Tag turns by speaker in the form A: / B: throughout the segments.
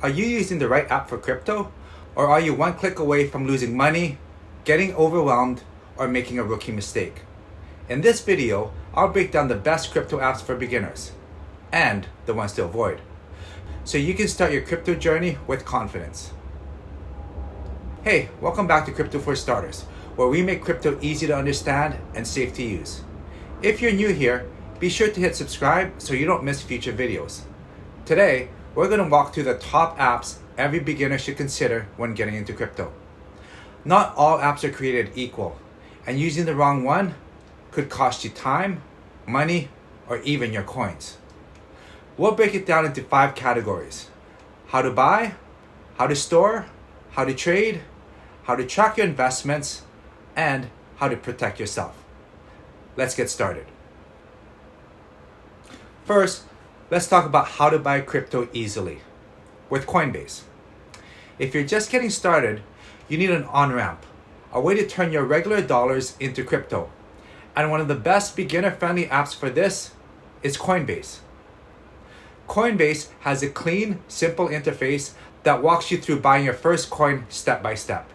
A: Are you using the right app for crypto? Or are you one click away from losing money, getting overwhelmed, or making a rookie mistake? In this video, I'll break down the best crypto apps for beginners and the ones to avoid, so you can start your crypto journey with confidence. Hey, welcome back to Crypto for Starters, where we make crypto easy to understand and safe to use. If you're new here, be sure to hit subscribe so you don't miss future videos. Today, we're going to walk through the top apps every beginner should consider when getting into crypto. Not all apps are created equal, and using the wrong one could cost you time, money, or even your coins. We'll break it down into 5 categories: how to buy, how to store, how to trade, how to track your investments, and how to protect yourself. Let's get started. First, let's talk about how to buy crypto easily with Coinbase. If you're just getting started, you need an on-ramp, a way to turn your regular dollars into crypto. And one of the best beginner-friendly apps for this is Coinbase. Coinbase has a clean, simple interface that walks you through buying your first coin step by step.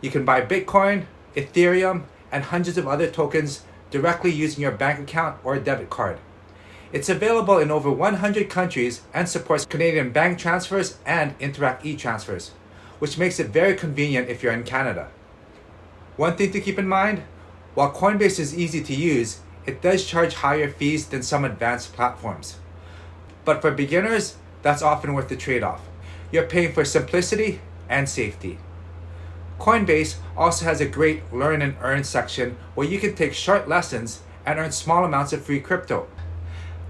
A: You can buy Bitcoin, Ethereum, and hundreds of other tokens directly using your bank account or debit card. It's available in over 100 countries and supports Canadian bank transfers and Interac e-transfers, which makes it very convenient if you're in Canada. One thing to keep in mind, while Coinbase is easy to use, it does charge higher fees than some advanced platforms. But for beginners, that's often worth the trade-off. You're paying for simplicity and safety. Coinbase also has a great learn and earn section where you can take short lessons and earn small amounts of free crypto.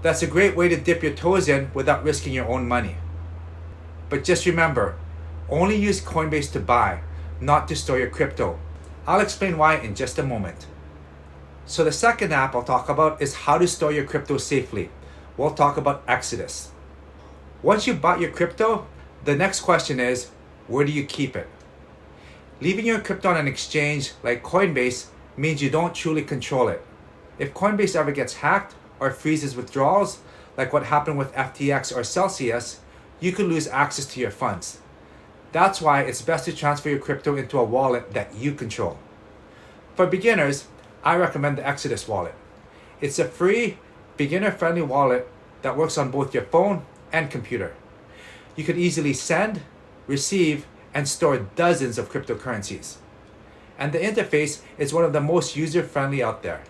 A: That's a great way to dip your toes in without risking your own money. But just remember, only use Coinbase to buy, not to store your crypto. I'll explain why in just a moment. So the second app I'll talk about is how to store your crypto safely. We'll talk about Exodus. Once you've bought your crypto, the next question is, where do you keep it? Leaving your crypto on an exchange like Coinbase means you don't truly control it. If Coinbase ever gets hacked or freezes withdrawals, like what happened with FTX or Celsius, you could lose access to your funds. That's why it's best to transfer your crypto into a wallet that you control. For beginners, I recommend the Exodus wallet. It's a free, beginner-friendly wallet that works on both your phone and computer. You could easily send, receive, and store dozens of cryptocurrencies. And the interface is one of the most user-friendly out there.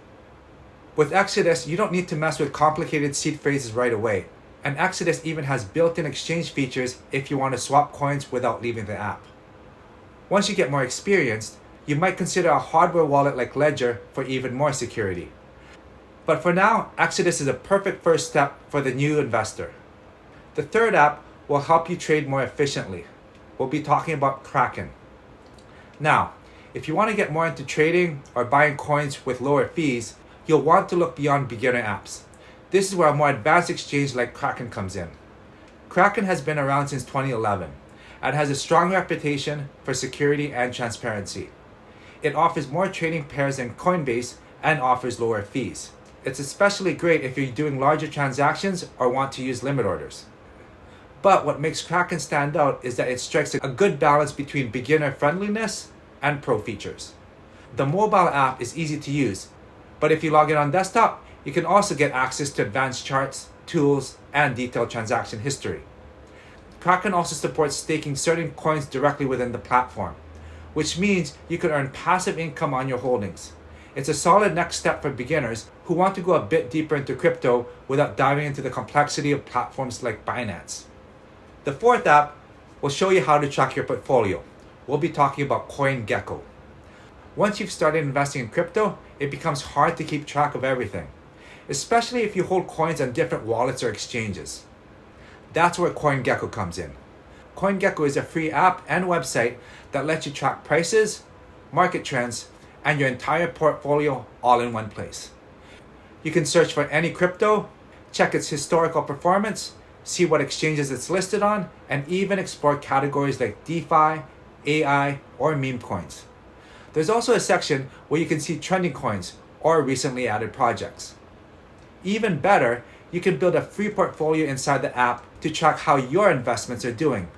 A: With Exodus, you don't need to mess with complicated seed phrases right away. And Exodus even has built-in exchange features if you want to swap coins without leaving the app. Once you get more experienced, you might consider a hardware wallet like Ledger for even more security. But for now, Exodus is a perfect first step for the new investor. The third app will help you trade more efficiently. We'll be talking about Kraken. Now, if you want to get more into trading or buying coins with lower fees, you'll want to look beyond beginner apps. This is where a more advanced exchange like Kraken comes in. Kraken has been around since 2011 and has a strong reputation for security and transparency. It offers more trading pairs than Coinbase and offers lower fees. It's especially great if you're doing larger transactions or want to use limit orders. But what makes Kraken stand out is that it strikes a good balance between beginner friendliness and pro features. The mobile app is easy to use, but if you log in on desktop, you can also get access to advanced charts, tools, and detailed transaction history. Kraken also supports staking certain coins directly within the platform, which means you can earn passive income on your holdings. It's a solid next step for beginners who want to go a bit deeper into crypto without diving into the complexity of platforms like Binance. The fourth app will show you how to track your portfolio. We'll be talking about CoinGecko. Once you've started investing in crypto, it becomes hard to keep track of everything, especially if you hold coins on different wallets or exchanges. That's where CoinGecko comes in. CoinGecko is a free app and website that lets you track prices, market trends, and your entire portfolio all in one place. You can search for any crypto, check its historical performance, see what exchanges it's listed on, and even explore categories like DeFi, AI, or meme coins. There's also a section where you can see trending coins or recently added projects. Even better, you can build a free portfolio inside the app to track how your investments are doing.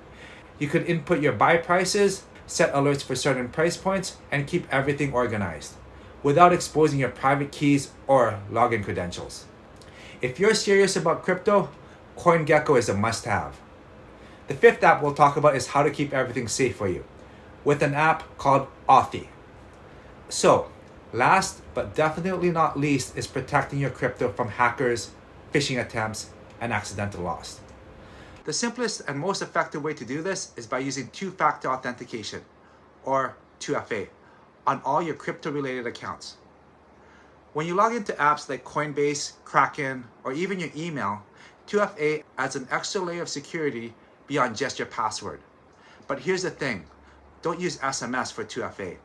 A: You could input your buy prices, set alerts for certain price points, and keep everything organized without exposing your private keys or login credentials. If you're serious about crypto, CoinGecko is a must-have. The fifth app we'll talk about is how to keep everything safe for you with an app called Authy. So, last but definitely not least is protecting your crypto from hackers, phishing attempts, and accidental loss. The simplest and most effective way to do this is by using two-factor authentication, or 2FA, on all your crypto-related accounts. When you log into apps like Coinbase, Kraken, or even your email, 2FA adds an extra layer of security beyond just your password. But here's the thing, don't use SMS for 2FA.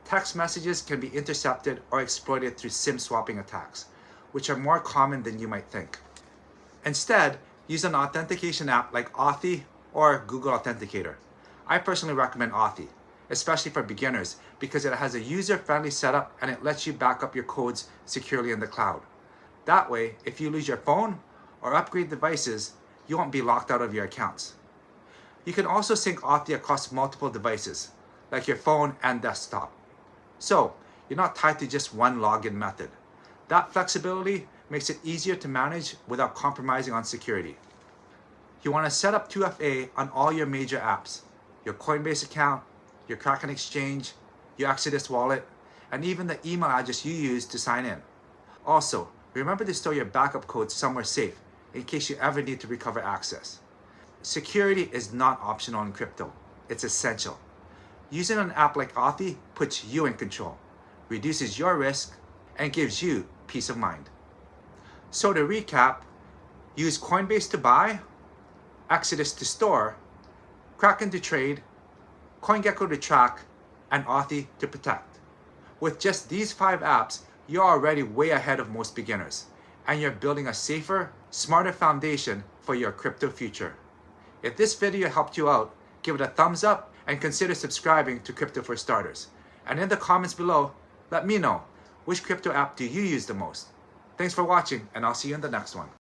A: Text messages can be intercepted or exploited through SIM swapping attacks, which are more common than you might think. Instead, use an authentication app like Authy or Google Authenticator. I personally recommend Authy, especially for beginners, because it has a user-friendly setup and it lets you back up your codes securely in the cloud. That way, if you lose your phone or upgrade devices, you won't be locked out of your accounts. You can also sync Authy across multiple devices, like your phone and desktop. So, you're not tied to just one login method. That flexibility makes it easier to manage without compromising on security. You want to set up 2FA on all your major apps, your Coinbase account, your Kraken exchange, your Exodus wallet, and even the email address you use to sign in. Also, remember to store your backup code somewhere safe in case you ever need to recover access. Security is not optional in crypto, it's essential. Using an app like Authy puts you in control, reduces your risk, and gives you peace of mind. So to recap, use Coinbase to buy, Exodus to store, Kraken to trade, CoinGecko to track, and Authy to protect. With just these 5 apps, you're already way ahead of most beginners, and you're building a safer, smarter foundation for your crypto future. If this video helped you out, give it a thumbs up and consider subscribing to Crypto for Starters. And in the comments below, let me know, which crypto app do you use the most? Thanks for watching, and I'll see you in the next one.